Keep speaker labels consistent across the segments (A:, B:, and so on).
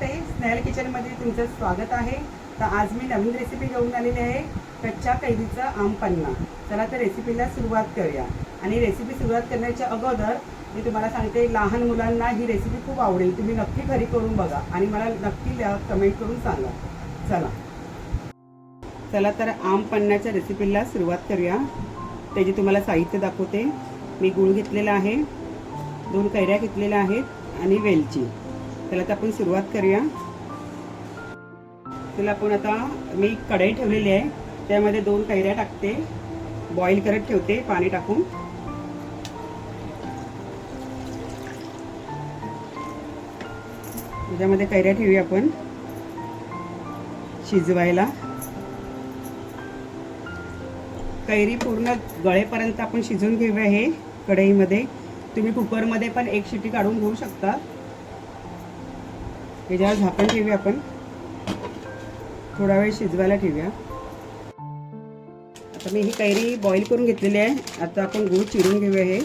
A: नमस्ते, स्नेहल किचनमध्ये तुमचं स्वागत आहे। तर आज मी नवीन रेसिपी घेऊन आलेली आहे, कच्च्या कैरीचा आम पन्ना। चला तर रेसिपीला सुरुवात करूया। आणि रेसिपी सुरुवात करण्याच्या अगोदर मी तुम्हाला सांगते, लहान मुलांना ही रेसिपी खूप आवडेल। तुम्ही नक्की घरी करून बघा आणि मला नक्की कमेंट करून सांगा। चला तर आम पन्नाच्या रेसिपीला सुरुवात करूया। त्याची तुम्हाला साहित्य दाखवते। मी गूळ घेतलेला आहे, 2 कैऱ्या घेतलेल्या आहेत आणि वेलची। चला तर आपण सुरुवात करूया। चला आपण आता मी कढई ठेवलेली आहे, त्यामध्ये 2 कैऱ्या टाकते, बॉईल करत ठेवते पाणी टाकून। त्याच्यामध्ये कैऱ्या ठेवूया आपण शिजवायला। कैरी पूर्ण गळेपर्यंत आपण शिजवून घेऊया हे कढईमध्ये। तुम्ही कुकरमध्ये पण 1 शिटी काढून घेऊ शकता। याच्यावर झाकण ठेवूया आपण, थोडा वेळ शिजवायला ठेवूया। आता मी ही कैरी बॉईल करून घेतलेली आहे। आता आपण गूळ चिरून घेऊया हे।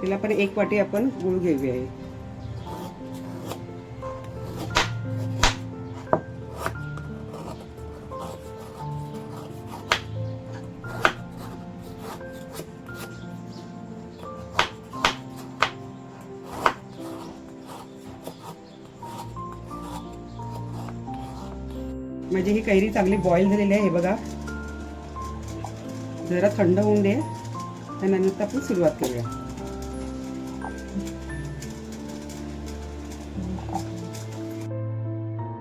A: तिला पण 1 वाटी आपण गूळ घेऊया हे। म्हणजे ही कैरी चांगली बॉईल झालेली आहे। हे बघा, जरा थंड होऊन दे, त्यानंतर आपण सुरुवात करूया।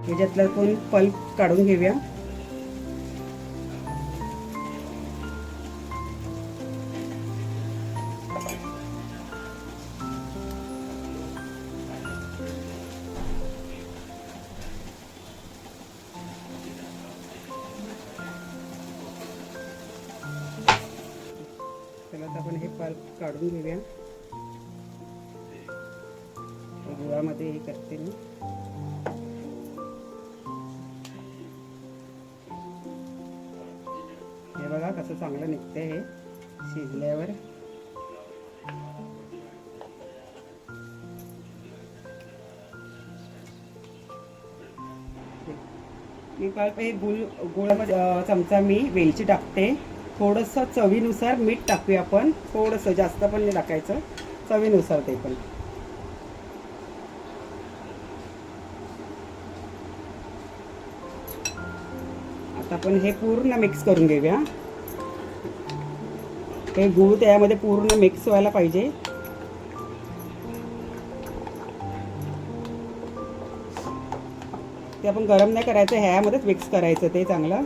A: याच्यातला पण पल्प काढून घेऊया। चला तर आपण हे पल्प काढून घेऊया। गुळामध्ये हे करते मी। हे बघा कसं चांगलं निघतंय हे शिजल्यावर। मी पल्प हे गुळामध्ये चमचा मी वेलची टाकते। थोडंसं चवीनुसार मीठ टाकूया आपण, थोडंसं, जास्त पण नाही टाकायचं, चवीनुसार ते पण। आता आपण हे पूर्ण मिक्स करून घेऊया। हे गूळ त्यामध्ये पूर्ण मिक्स व्हायला पाहिजे। ते आपण गरम नाही करायचं, ह्यामध्येच मिक्स करायचं ते चांगलं।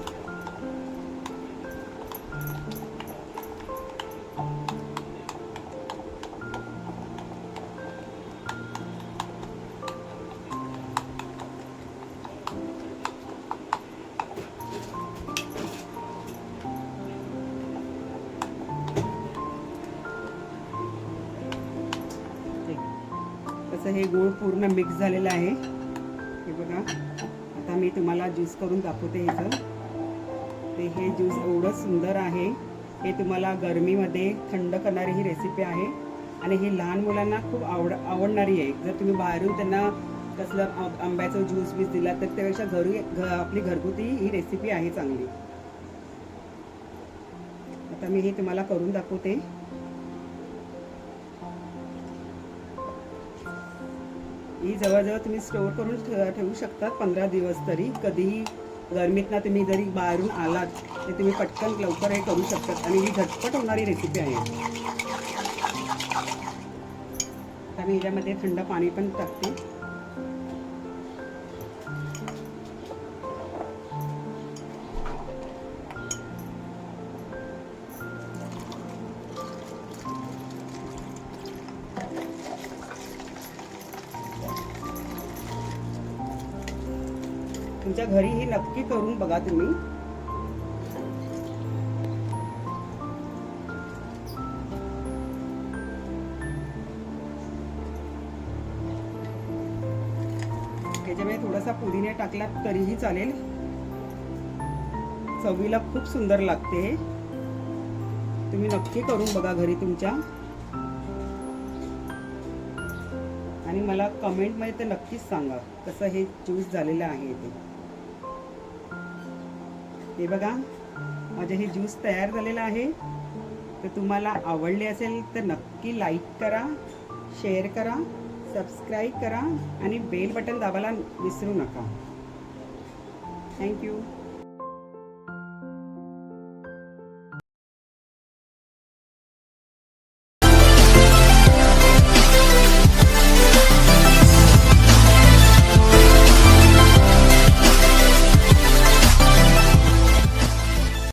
A: तसं हे गूळ पूर्ण मिक्स झालेलं आहे। हे बघा, आता मी तुम्हाला ज्यूस करून दाखवते ह्याचं। ते हे ज्यूस एवढं सुंदर आहे, हे तुम्हाला गरमीमध्ये थंड करणारी ही रेसिपी आहे आणि ही लहान मुलांना खूप आवडणारी आहे। जर तुम्ही बाहेरून त्यांना कसलं आंब्याचं ज्यूस बीस दिला तर त्यापेक्षा आपली घरगुती ही रेसिपी आहे चांगली। आता मी हे तुम्हाला करून दाखवते। ही जवळजवळ तुम्ही स्टोअर करून ठेवू शकता 15 दिवस तरी। कधीही गरमीतनं तुम्ही जरी बाहेरून आलात तर तुम्ही पटकन लवकर हे करू शकतात आणि ही झटपट होणारी रेसिपी आहे। आता मी ह्याच्यामध्ये थंड पाणी पण टाकते। तुमच्या घरी ही नक्की करून बघा तुम्ही। त्याच्यामध्ये थोडासा पुदिना टाकला तरीही चालेल, चवीला खूप सुंदर लागते। तुम्ही नक्की करून बघा घरी तुमच्या। आणि मला कमेंटमध्ये तर नक्कीच सांगा कसं हे ज्यूस झालेलं आहे ते. हे बघा माझे हे ज्यूस तयार झालेलं आहे. तर तुम्हाला आवडले असेल तर नक्की लाईक करा, शेअर करा, सबस्क्राईब करा आणि बेल बटन दाबायला विसरू नका. थँक्यू.